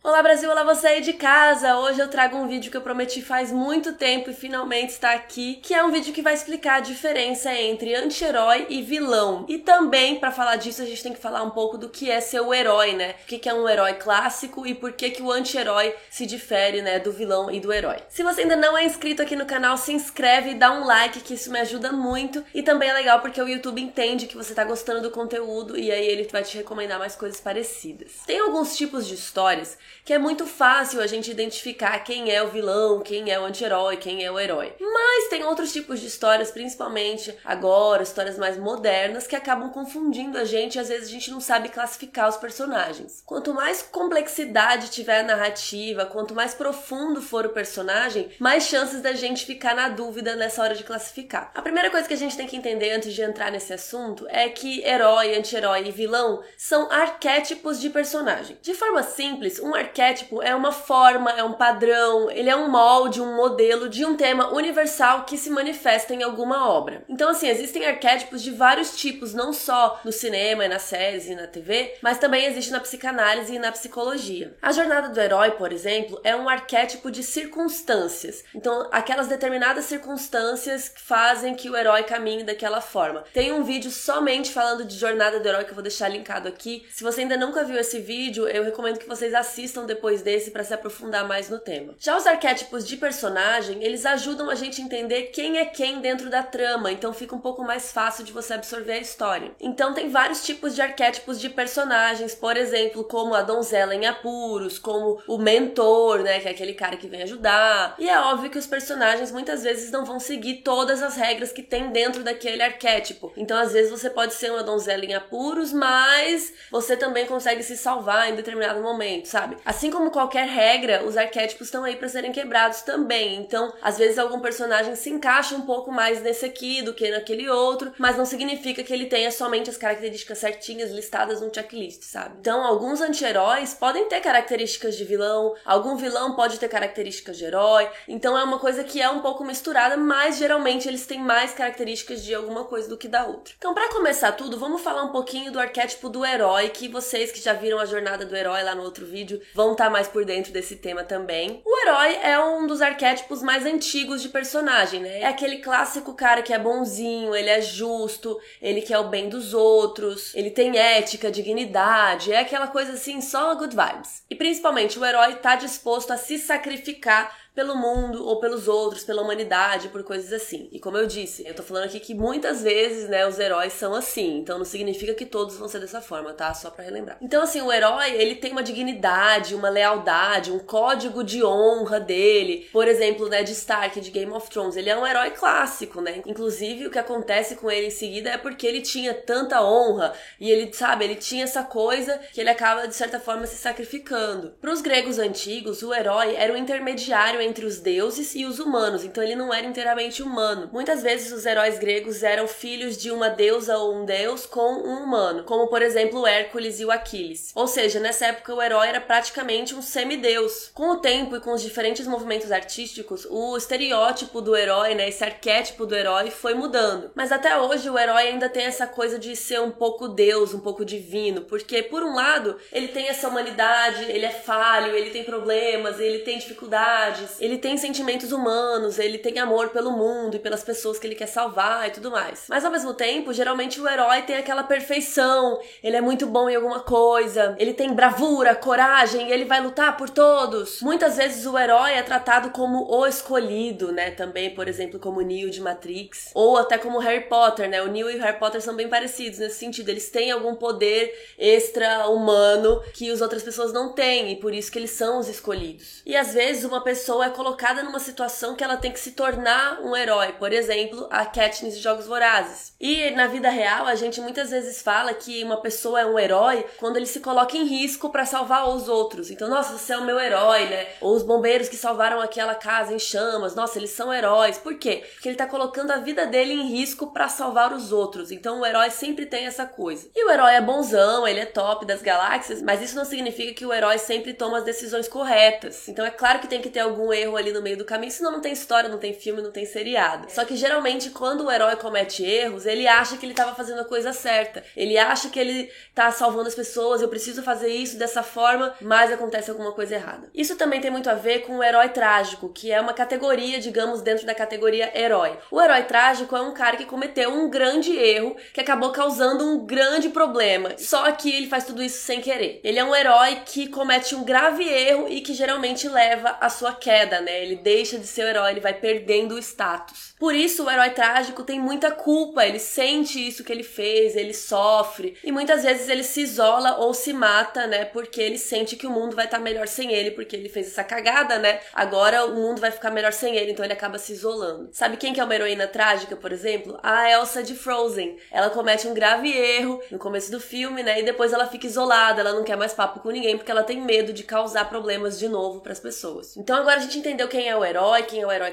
Olá Brasil, olá você aí de casa! Hoje eu trago um vídeo que eu prometi faz muito tempo e finalmente está aqui, que é um vídeo que vai explicar a diferença entre anti-herói e vilão. E também, pra falar disso, a gente tem que falar um pouco do que é ser o herói, né? O que é um herói clássico e por que o anti-herói se difere, né, do vilão e do herói. Se você ainda não é inscrito aqui no canal, se inscreve e dá um like, que isso me ajuda muito. E também é legal porque o YouTube entende que você tá gostando do conteúdo e aí ele vai te recomendar mais coisas parecidas. Tem alguns tipos de histórias que é muito fácil a gente identificar quem é o vilão, quem é o anti-herói, quem é o herói. Mas tem outros tipos de histórias, principalmente agora, histórias mais modernas, que acabam confundindo a gente e às vezes a gente não sabe classificar os personagens. Quanto mais complexidade tiver a narrativa, quanto mais profundo for o personagem, mais chances da gente ficar na dúvida nessa hora de classificar. A primeira coisa que a gente tem que entender antes de entrar nesse assunto é que herói, anti-herói e vilão são arquétipos de personagem. De forma simples, um arquétipo é uma forma, é um padrão, ele é um molde, um modelo de um tema universal que se manifesta em alguma obra. Então, assim, existem arquétipos de vários tipos, não só no cinema e nas séries e na TV, mas também existe na psicanálise e na psicologia. A jornada do herói, por exemplo, é um arquétipo de circunstâncias. Então, aquelas determinadas circunstâncias que fazem que o herói caminhe daquela forma. Tem um vídeo somente falando de jornada do herói que eu vou deixar linkado aqui. Se você ainda nunca viu esse vídeo, eu recomendo que vocês assistam depois desse para se aprofundar mais no tema. Já os arquétipos de personagem, eles ajudam a gente a entender quem é quem dentro da trama, então fica um pouco mais fácil de você absorver a história. Então tem vários tipos de arquétipos de personagens, por exemplo, como a donzela em apuros, como o mentor, né, que é aquele cara que vem ajudar. E é óbvio que os personagens muitas vezes não vão seguir todas as regras que tem dentro daquele arquétipo. Então às vezes você pode ser uma donzela em apuros, mas você também consegue se salvar em determinado momento, sabe? Assim como qualquer regra, os arquétipos estão aí para serem quebrados também. Então, às vezes algum personagem se encaixa um pouco mais nesse aqui do que naquele outro, mas não significa que ele tenha somente as características certinhas listadas num checklist, sabe? Então, alguns anti-heróis podem ter características de vilão, algum vilão pode ter características de herói. Então, é uma coisa que é um pouco misturada, mas geralmente eles têm mais características de alguma coisa do que da outra. Então, para começar tudo, vamos falar um pouquinho do arquétipo do herói, que vocês que já viram a jornada do herói lá no outro vídeo vão estar mais por dentro desse tema também. O herói é um dos arquétipos mais antigos de personagem, né? É aquele clássico cara que é bonzinho, ele é justo, ele quer o bem dos outros, ele tem ética, dignidade, é aquela coisa assim, só good vibes. E principalmente o herói tá disposto a se sacrificar pelo mundo ou pelos outros, pela humanidade, por coisas assim. E como eu disse, eu tô falando aqui que muitas vezes, né, os heróis são assim, então não significa que todos vão ser dessa forma, tá? Só pra relembrar. Então, assim, o herói, ele tem uma dignidade, uma lealdade, um código de honra dele. Por exemplo, Ned Stark de Game of Thrones, ele é um herói clássico, né? Inclusive, o que acontece com ele em seguida é porque ele tinha tanta honra e ele, sabe, ele tinha essa coisa que ele acaba, de certa forma, se sacrificando. Pros gregos antigos, o herói era o intermediário entre os deuses e os humanos, então ele não era inteiramente humano. Muitas vezes os heróis gregos eram filhos de uma deusa ou um deus com um humano, como por exemplo o Hércules e o Aquiles. Ou seja, nessa época o herói era praticamente um semideus. Com o tempo e com os diferentes movimentos artísticos, o estereótipo do herói, né, esse arquétipo do herói foi mudando. Mas até hoje o herói ainda tem essa coisa de ser um pouco deus, um pouco divino, porque por um lado ele tem essa humanidade, ele é falho, ele tem problemas, ele tem dificuldades, ele tem sentimentos humanos, ele tem amor pelo mundo e pelas pessoas que ele quer salvar e tudo mais. Mas ao mesmo tempo, geralmente o herói tem aquela perfeição, ele é muito bom em alguma coisa, ele tem bravura, coragem, ele vai lutar por todos. Muitas vezes o herói é tratado como o escolhido, né? Também, por exemplo, como Neo de Matrix, ou até como Harry Potter, né? O Neo e o Harry Potter são bem parecidos nesse sentido, eles têm algum poder extra-humano que as outras pessoas não têm, e por isso que eles são os escolhidos. E às vezes uma pessoa é colocada numa situação que ela tem que se tornar um herói, por exemplo, a Katniss de Jogos Vorazes. E na vida real, a gente muitas vezes fala que uma pessoa é um herói quando ele se coloca em risco pra salvar os outros. Então, nossa, você é o meu herói, né? Ou os bombeiros que salvaram aquela casa em chamas, nossa, eles são heróis. Por quê? Porque ele tá colocando a vida dele em risco pra salvar os outros. Então, o herói sempre tem essa coisa. E o herói é bonzão, ele é top das galáxias, mas isso não significa que o herói sempre toma as decisões corretas. Então, é claro que tem que ter algum algum erro ali no meio do caminho, senão não tem história, não tem filme, não tem seriado. Só que geralmente quando o herói comete erros, ele acha que ele tava fazendo a coisa certa. Ele acha que ele tá salvando as pessoas, eu preciso fazer isso dessa forma, mas acontece alguma coisa errada. Isso também tem muito a ver com o herói trágico, que é uma categoria, digamos, dentro da categoria herói. O herói trágico é um cara que cometeu um grande erro, que acabou causando um grande problema. Só que ele faz tudo isso sem querer. Ele é um herói que comete um grave erro e que geralmente leva à sua queda, né? Ele deixa de ser o herói, ele vai perdendo o status. Por isso, o herói trágico tem muita culpa, ele sente isso que ele fez, ele sofre, e muitas vezes ele se isola ou se mata, né, porque ele sente que o mundo vai estar melhor sem ele, porque ele fez essa cagada, né, agora o mundo vai ficar melhor sem ele, então ele acaba se isolando. Sabe quem que é uma heroína trágica, por exemplo? A Elsa de Frozen. Ela comete um grave erro no começo do filme, né, e depois ela fica isolada, ela não quer mais papo com ninguém, porque ela tem medo de causar problemas de novo pras pessoas. Então agora a gente entendeu quem é o herói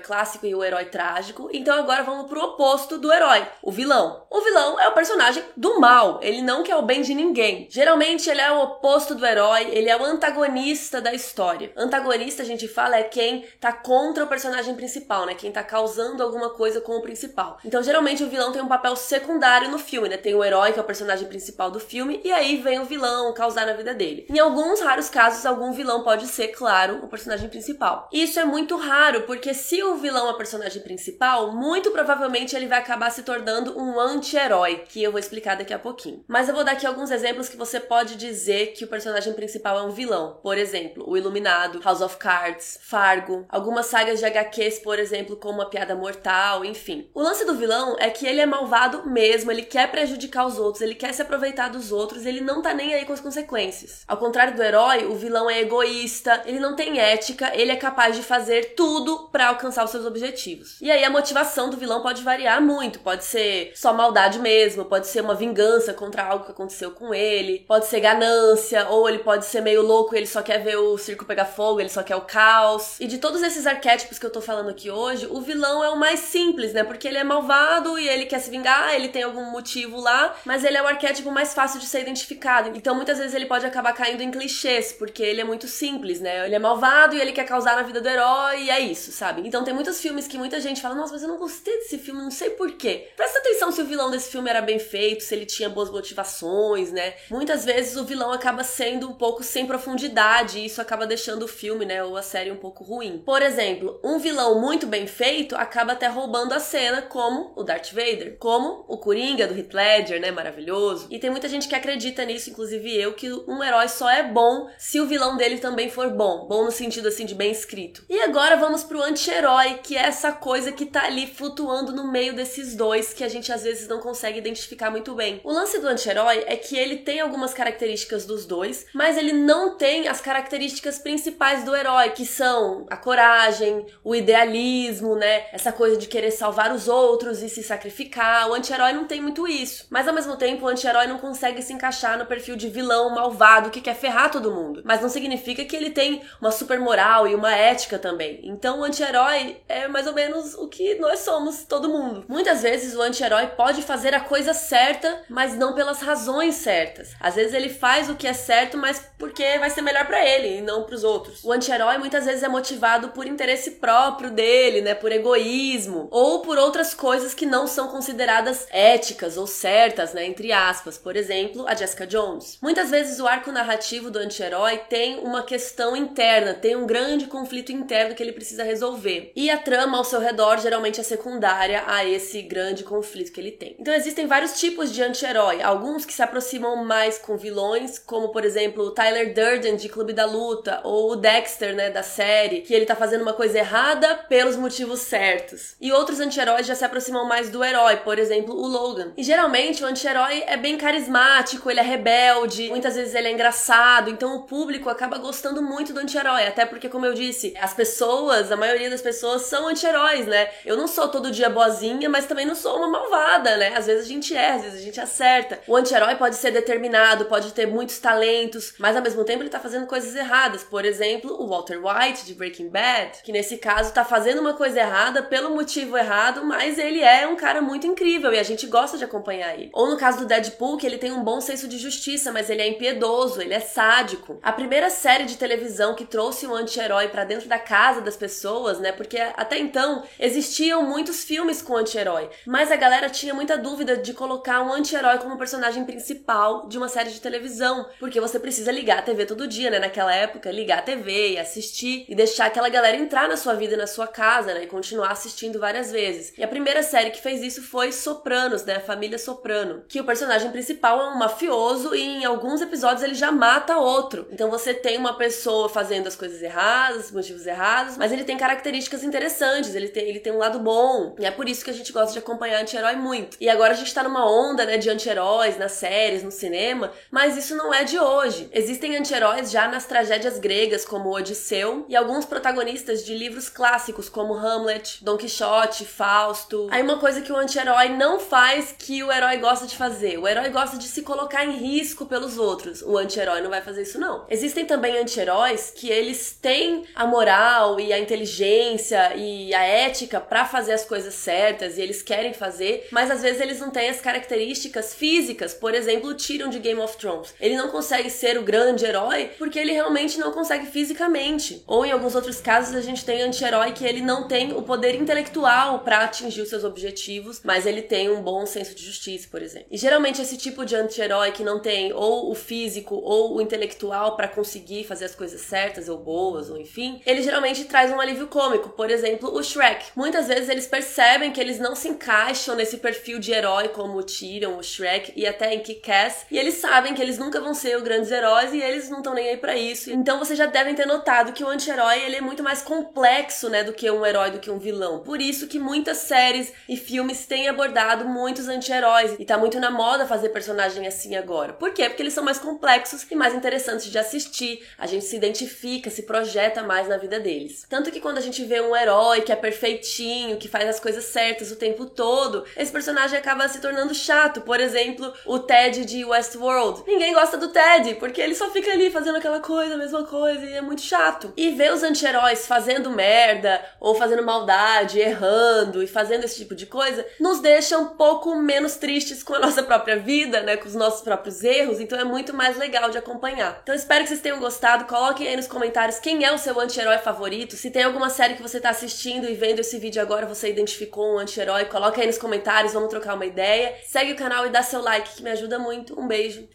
clássico e o herói trágico. Então agora vamos pro oposto do herói, o vilão. O vilão é o personagem do mal, ele não quer o bem de ninguém. Geralmente ele é o oposto do herói, ele é o antagonista da história. Antagonista, a gente fala, é quem tá contra o personagem principal, né? Quem tá causando alguma coisa com o principal. Então geralmente o vilão tem um papel secundário no filme, né? Tem o herói, que é o personagem principal do filme, e aí vem o vilão causar na vida dele. Em alguns raros casos, algum vilão pode ser, claro, o personagem principal. E isso é muito raro, porque se o vilão é o personagem principal, muito provavelmente ele vai acabar se tornando um anti-herói, que eu vou explicar daqui a pouquinho. Mas eu vou dar aqui alguns exemplos que você pode dizer que o personagem principal é um vilão. Por exemplo, o Iluminado, House of Cards, Fargo, algumas sagas de HQs, por exemplo, como A Piada Mortal, enfim. O lance do vilão é que ele é malvado mesmo, ele quer prejudicar os outros, ele quer se aproveitar dos outros, ele não tá nem aí com as consequências. Ao contrário do herói, o vilão é egoísta, ele não tem ética, ele é capaz de fazer tudo pra alcançar os seus objetivos. E aí a motivação do vilão pode variar muito, pode ser só maldade mesmo, pode ser uma vingança contra algo que aconteceu com ele, pode ser ganância, ou ele pode ser meio louco e ele só quer ver o circo pegar fogo, ele só quer o caos. E de todos esses arquétipos que eu tô falando aqui hoje, o vilão é o mais simples, né? Porque ele é malvado e ele quer se vingar, ele tem algum motivo lá, mas ele é o arquétipo mais fácil de ser identificado. Então muitas vezes ele pode acabar caindo em clichês, porque ele é muito simples, né? Ele é malvado e ele quer causar na vida do herói e é isso, sabe? Então tem muitos filmes que muita gente fala, nossa, mas eu não gostei desse filme, não sei por quê. Presta atenção se o vilão desse filme era bem feito, se ele tinha boas motivações, né? Muitas vezes o vilão acaba sendo um pouco sem profundidade e isso acaba deixando o filme, né, ou a série um pouco ruim. Por exemplo, um vilão muito bem feito acaba até roubando a cena, como o Darth Vader, como o Coringa do Heath Ledger, né, maravilhoso. E tem muita gente que acredita nisso, inclusive eu, que um herói só é bom se o vilão dele também for bom. Bom no sentido, assim, de bem escrito. E agora vamos pro anti-herói, que é essa coisa que tá ali flutuando no meio desses dois, que a gente às vezes não consegue identificar muito bem. O lance do anti-herói é que ele tem algumas características dos dois, mas ele não tem as características principais do herói, que são a coragem, o idealismo, né? Essa coisa de querer salvar os outros e se sacrificar. O anti-herói não tem muito isso. Mas ao mesmo tempo, o anti-herói não consegue se encaixar no perfil de vilão malvado que quer ferrar todo mundo. Mas não significa que ele tem uma super moral e uma ética também. Então o anti-herói é mais ou menos o que nós somos, todo mundo. Muitas vezes o anti-herói pode fazer a coisa certa, mas não pelas razões certas. Às vezes ele faz o que é certo, mas porque vai ser melhor pra ele e não pros outros. O anti-herói muitas vezes é motivado por interesse próprio dele, né, por egoísmo, ou por outras coisas que não são consideradas éticas ou certas, né, entre aspas. Por exemplo, a Jessica Jones. Muitas vezes o arco narrativo do anti-herói tem uma questão interna, tem um grande conflito interno que ele precisa resolver. E a trama ao seu redor geralmente é secundária a esse grande conflito que ele tem. Então existem vários tipos de anti-herói, alguns que se aproximam mais com vilões, como por exemplo o Tyler Durden de Clube da Luta, ou o Dexter, né, da série, que ele tá fazendo uma coisa errada pelos motivos certos. E outros anti-heróis já se aproximam mais do herói, por exemplo o Logan. E geralmente o anti-herói é bem carismático, ele é rebelde, muitas vezes ele é engraçado, então o público acaba gostando muito do anti-herói, até porque, como eu disse, as pessoas, a maioria das pessoas são anti-heróis, né? Eu não sou todo dia boazinha, mas também não sou uma malvada, né? Às vezes a gente erra, às vezes a gente acerta. O anti-herói pode ser determinado, pode ter muitos talentos, mas ao mesmo tempo ele tá fazendo coisas erradas. Por exemplo, o Walter White de Breaking Bad, que nesse caso tá fazendo uma coisa errada pelo motivo errado, mas ele é um cara muito incrível e a gente gosta de acompanhar ele. Ou no caso do Deadpool, que ele tem um bom senso de justiça, mas ele é impiedoso, ele é sádico. A primeira série de televisão que trouxe um anti-herói pra dentro dentro da casa das pessoas, né? Porque até então existiam muitos filmes com anti-herói, mas a galera tinha muita dúvida de colocar um anti-herói como personagem principal de uma série de televisão, porque você precisa ligar a TV todo dia, né? Naquela época, ligar a TV e assistir e deixar aquela galera entrar na sua vida e na sua casa, né? E continuar assistindo várias vezes. E a primeira série que fez isso foi Sopranos, né? A família Soprano, que o personagem principal é um mafioso e em alguns episódios ele já mata outro. Então você tem uma pessoa fazendo as coisas erradas, motivos errados, mas ele tem características interessantes, ele tem um lado bom. E é por isso que a gente gosta de acompanhar anti-herói muito. E agora a gente tá numa onda, né, de anti-heróis nas séries, no cinema, mas isso não é de hoje. Existem anti-heróis já nas tragédias gregas, como Odisseu, e alguns protagonistas de livros clássicos, como Hamlet, Dom Quixote, Fausto. Aí uma coisa que o anti-herói não faz que o herói gosta de fazer. O herói gosta de se colocar em risco pelos outros. O anti-herói não vai fazer isso, não. Existem também anti-heróis que eles têm a moral e a inteligência e a ética pra fazer as coisas certas e eles querem fazer, mas às vezes eles não têm as características físicas. Por exemplo, o Tyrion de Game of Thrones. Ele não consegue ser o grande herói porque ele realmente não consegue fisicamente. Ou em alguns outros casos a gente tem anti-herói que ele não tem o poder intelectual pra atingir os seus objetivos, mas ele tem um bom senso de justiça, por exemplo. E geralmente esse tipo de anti-herói que não tem ou o físico ou o intelectual pra conseguir fazer as coisas certas ou boas, ou enfim, ele geralmente traz um alívio cômico. Por exemplo, o Shrek. Muitas vezes eles percebem que eles não se encaixam nesse perfil de herói como o Tyrion, o Shrek e até em Kick-Ass, e eles sabem que eles nunca vão ser os grandes heróis e eles não estão nem aí pra isso. Então vocês já devem ter notado que o anti-herói ele é muito mais complexo, né, do que um herói, do que um vilão. Por isso que muitas séries e filmes têm abordado muitos anti-heróis e tá muito na moda fazer personagem assim agora. Por quê? Porque eles são mais complexos e mais interessantes de assistir. A gente se identifica, se projeta mais na vida deles. Tanto que quando a gente vê um herói que é perfeitinho, que faz as coisas certas o tempo todo, esse personagem acaba se tornando chato. Por exemplo, o Ted de Westworld. Ninguém gosta do Ted, porque ele só fica ali fazendo aquela coisa, a mesma coisa, e é muito chato. E ver os anti-heróis fazendo merda, ou fazendo maldade, errando e fazendo esse tipo de coisa, nos deixa um pouco menos tristes com a nossa própria vida, né, com os nossos próprios erros, então é muito mais legal de acompanhar. Então espero que vocês tenham gostado, coloquem aí nos comentários quem é o seu anti-herói favorito, se tem alguma série que você tá assistindo e vendo esse vídeo agora você identificou um anti-herói, coloca aí nos comentários, vamos trocar uma ideia, segue o canal e dá seu like que me ajuda muito, um beijo,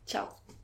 tchau!